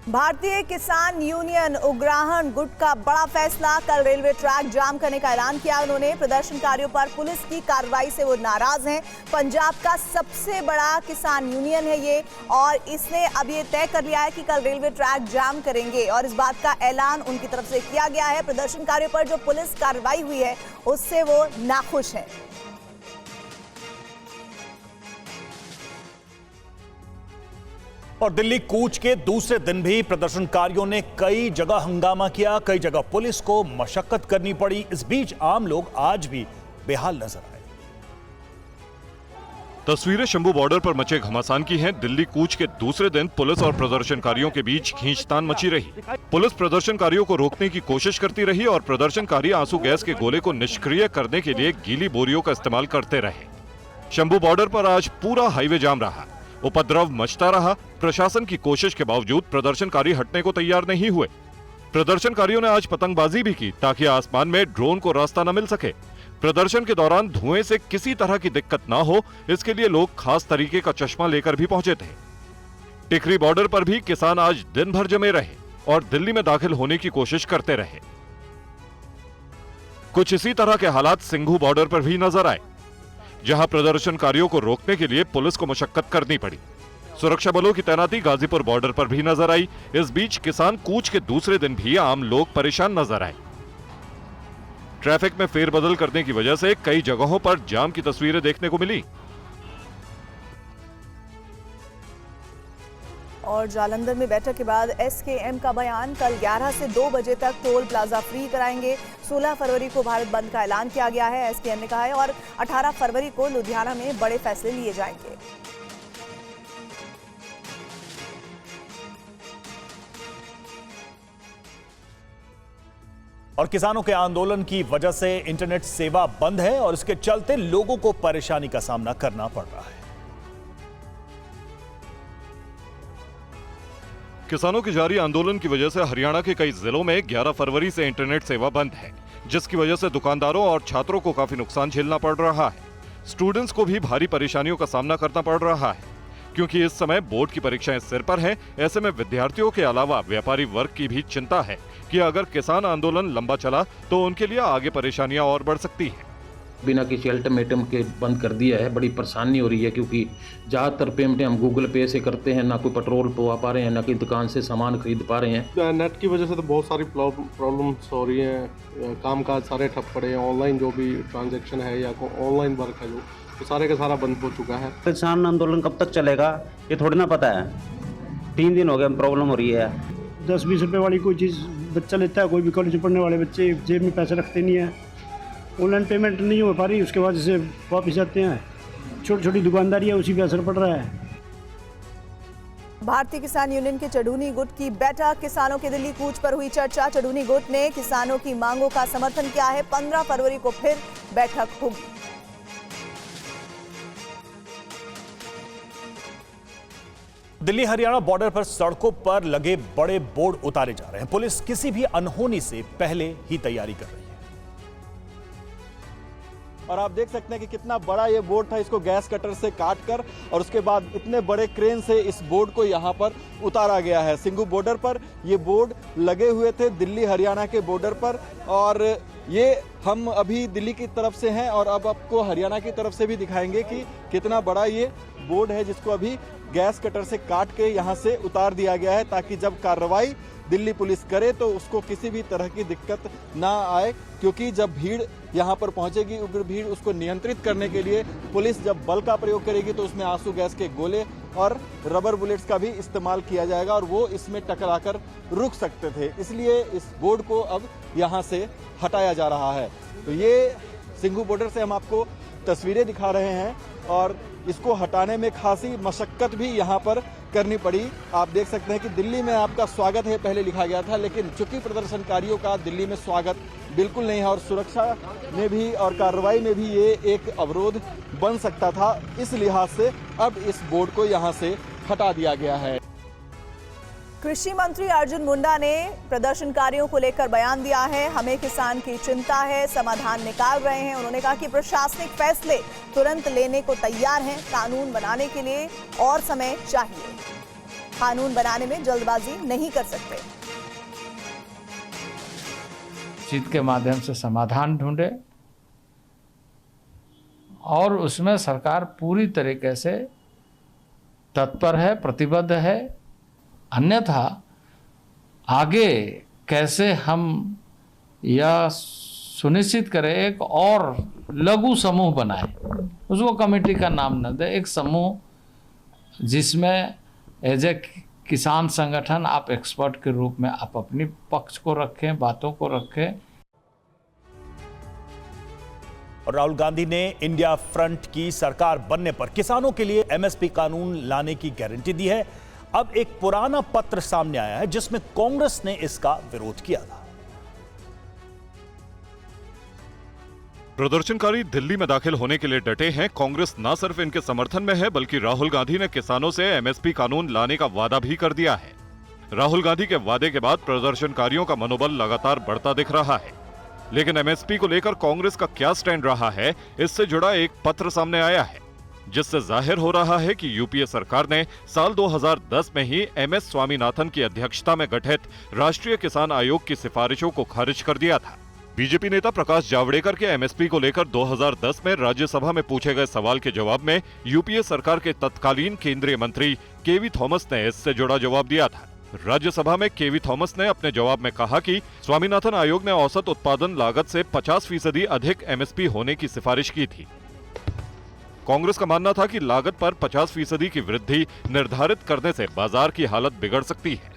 भारतीय किसान यूनियन उग्राहण गुट का बड़ा फैसला। कल रेलवे ट्रैक जाम करने का ऐलान किया उन्होंने। प्रदर्शनकारियों पर पुलिस की कार्रवाई से वो नाराज हैं। पंजाब का सबसे बड़ा किसान यूनियन है ये, और इसने अब ये तय कर लिया है कि कल रेलवे ट्रैक जाम करेंगे, और इस बात का ऐलान उनकी तरफ से किया गया है। प्रदर्शनकारियों पर जो पुलिस कार्रवाई हुई है उससे वो नाखुश है। और दिल्ली कूच के दूसरे दिन भी प्रदर्शनकारियों ने कई जगह हंगामा किया, कई जगह पुलिस को मशक्कत करनी पड़ी। इस बीच आम लोग आज भी बेहाल नजर आए। तस्वीरें शंभू बॉर्डर पर मचे घमासान की हैं। दिल्ली कूच के दूसरे दिन पुलिस और प्रदर्शनकारियों के बीच खींचतान मची रही। पुलिस प्रदर्शनकारियों को रोकने की कोशिश करती रही और प्रदर्शनकारी आंसू गैस के गोले को निष्क्रिय करने के लिए गीली बोरियों का इस्तेमाल करते रहे। शंभू बॉर्डर पर आज पूरा हाईवे जाम रहा, उपद्रव मचता रहा। प्रशासन की कोशिश के बावजूद प्रदर्शनकारी हटने को तैयार नहीं हुए। प्रदर्शनकारियों ने आज पतंगबाजी भी की ताकि आसमान में ड्रोन को रास्ता न मिल सके। प्रदर्शन के दौरान धुएं से किसी तरह की दिक्कत ना हो, इसके लिए लोग खास तरीके का चश्मा लेकर भी पहुंचे थे। टिकरी बॉर्डर पर भी किसान आज दिन भर जमे रहे और दिल्ली में दाखिल होने की कोशिश करते रहे। कुछ इसी तरह के हालात सिंघू बॉर्डर पर भी नजर आए, जहां प्रदर्शनकारियों को रोकने के लिए पुलिस को मशक्कत करनी पड़ी। सुरक्षा बलों की तैनाती गाजीपुर बॉर्डर पर भी नजर आई। इस बीच किसान कूच के दूसरे दिन भी आम लोग परेशान नजर आए। ट्रैफिक में फेरबदल करने की वजह से कई जगहों पर जाम की तस्वीरें देखने को मिली। और जालंधर में बैठक के बाद एसकेएम का बयान। कल 11 से 2 बजे तक टोल प्लाजा फ्री कराएंगे। 16 फरवरी को भारत बंद का ऐलान किया गया है, एसकेएम ने कहा है, और 18 फरवरी को लुधियाना में बड़े फैसले लिए जाएंगे। और किसानों के आंदोलन की वजह से इंटरनेट सेवा बंद है और इसके चलते लोगों को परेशानी का सामना करना पड़ रहा है। किसानों की जारी आंदोलन की वजह से हरियाणा के कई जिलों में 11 फरवरी से इंटरनेट सेवा बंद है, जिसकी वजह से दुकानदारों और छात्रों को काफी नुकसान झेलना पड़ रहा है। स्टूडेंट्स को भी भारी परेशानियों का सामना करना पड़ रहा है, क्योंकि इस समय बोर्ड की परीक्षाएं सिर पर हैं। ऐसे में विद्यार्थियों के अलावा व्यापारी वर्ग की भी चिंता है कि अगर किसान आंदोलन लंबा चला तो उनके लिए आगे परेशानियां और बढ़ सकती हैं। बिना किसी अल्टीमेटम के बंद कर दिया है। बड़ी परेशानी हो रही है, क्योंकि ज़्यादातर पेमेंटें हम गूगल पे से करते हैं, ना कोई पेट्रोल पवा पा रहे हैं, ना कोई दुकान से सामान खरीद पा रहे हैं। नेट की वजह से तो बहुत सारी प्रॉब्लम्स हो रही हैं। कामकाज सारे ठप पड़े हैं। ऑनलाइन जो भी ट्रांजैक्शन है या ऑनलाइन वर्क है जो, तो सारे का सारा बंद हो चुका है। किसान आंदोलन कब तक चलेगा ये थोड़ी ना पता है। 3 दिन हो गए प्रॉब्लम हो रही है। 10-20 रुपये वाली कोई चीज़ बच्चा लेता है, कोई भी कॉलेज में पढ़ने वाले बच्चे जेब में पैसे रखते नहीं है। ऑनलाइन पेमेंट नहीं हो पा रही, उसके बाद जैसे वापस जाते हैं। छोटी छोटी दुकानदारी है, उसी पे असर पड़ रहा है। भारतीय किसान यूनियन के चढ़ूनी गुट की बैठक। किसानों के दिल्ली कूच पर हुई चर्चा। चढ़ूनी गुट ने किसानों की मांगों का समर्थन किया है। 15 फरवरी को फिर बैठक होगी। दिल्ली हरियाणा बॉर्डर पर सड़कों पर लगे बड़े बोर्ड उतारे जा रहे हैं। पुलिस किसी भी अनहोनी से पहले ही तैयारी कर रही है। और आप देख सकते हैं कि कितना बड़ा ये बोर्ड था। इसको गैस कटर से काट कर और उसके बाद इतने बड़े क्रेन से इस बोर्ड को यहाँ पर उतारा गया है। सिंघू बॉर्डर पर ये बोर्ड लगे हुए थे, दिल्ली हरियाणा के बॉर्डर पर। और ये हम अभी दिल्ली की तरफ से हैं और अब आपको हरियाणा की तरफ से भी दिखाएंगे कि कितना बड़ा ये बोर्ड है, जिसको अभी गैस कटर से काट के यहाँ से उतार दिया गया है, ताकि जब कार्रवाई दिल्ली पुलिस करे तो उसको किसी भी तरह की दिक्कत ना आए। क्योंकि जब भीड़ यहाँ पर पहुँचेगी, उग्र भीड़, उसको नियंत्रित करने के लिए पुलिस जब बल का प्रयोग करेगी तो उसमें आंसू गैस के गोले और रबर बुलेट्स का भी इस्तेमाल किया जाएगा और वो इसमें टकराकर रुक सकते थे। इसलिए इस बोर्ड को अब यहाँ से हटाया जा रहा है। तो ये सिंघू बॉर्डर से हम आपको तस्वीरें दिखा रहे हैं और इसको हटाने में खासी मशक्कत भी यहाँ पर करनी पड़ी। आप देख सकते हैं कि दिल्ली में आपका स्वागत है पहले लिखा गया था, लेकिन चूंकि प्रदर्शनकारियों का दिल्ली में स्वागत बिल्कुल नहीं है और सुरक्षा में भी और कार्रवाई में भी ये एक अवरोध बन सकता था, इस लिहाज से अब इस बोर्ड को यहाँ से हटा दिया गया है। कृषि मंत्री अर्जुन मुंडा ने प्रदर्शनकारियों को लेकर बयान दिया है। हमें किसान की चिंता है, समाधान निकाल रहे हैं। उन्होंने कहा कि प्रशासनिक फैसले तुरंत लेने को तैयार हैं, कानून बनाने के लिए और समय चाहिए। कानून बनाने में जल्दबाजी नहीं कर सकते। बातचीत के माध्यम से समाधान ढूंढे और उसमें सरकार पूरी तरीके से तत्पर है, प्रतिबद्ध है। अन्यथा आगे कैसे हम यह सुनिश्चित करें एक और लघु समूह बनाए, उसको कमेटी का नाम न दे, एक समूह जिसमें एज ए किसान संगठन आप एक्सपर्ट के रूप में आप अपनी पक्ष को रखें, बातों को रखें। और राहुल गांधी ने इंडिया फ्रंट की सरकार बनने पर किसानों के लिए एमएसपी कानून लाने की गारंटी दी है। अब एक पुराना पत्र सामने आया है जिसमें कांग्रेस ने इसका विरोध किया था। प्रदर्शनकारी दिल्ली में दाखिल होने के लिए डटे हैं। कांग्रेस न सिर्फ इनके समर्थन में है बल्कि राहुल गांधी ने किसानों से एमएसपी कानून लाने का वादा भी कर दिया है। राहुल गांधी के वादे के बाद प्रदर्शनकारियों का मनोबल लगातार बढ़ता दिख रहा है। लेकिन एमएसपी को लेकर कांग्रेस का क्या स्टैंड रहा है, इससे जुड़ा एक पत्र सामने आया है जिससे जाहिर हो रहा है कि यूपीए सरकार ने साल 2010 में ही एमएस स्वामीनाथन की अध्यक्षता में गठित राष्ट्रीय किसान आयोग की सिफारिशों को खारिज कर दिया था। बीजेपी नेता प्रकाश जावड़ेकर के एमएसपी को लेकर 2010 में राज्यसभा में पूछे गए सवाल के जवाब में यूपीए सरकार के तत्कालीन केंद्रीय मंत्री केवी थॉमस ने इससे जुड़ा जवाब दिया था। राज्यसभा में केवी थॉमस ने अपने जवाब में कहा कि स्वामीनाथन आयोग ने औसत उत्पादन लागत से 50% अधिक एमएसपी होने की सिफारिश की थी। कांग्रेस का मानना था कि लागत पर 50% की वृद्धि निर्धारित करने से बाजार की हालत बिगड़ सकती है।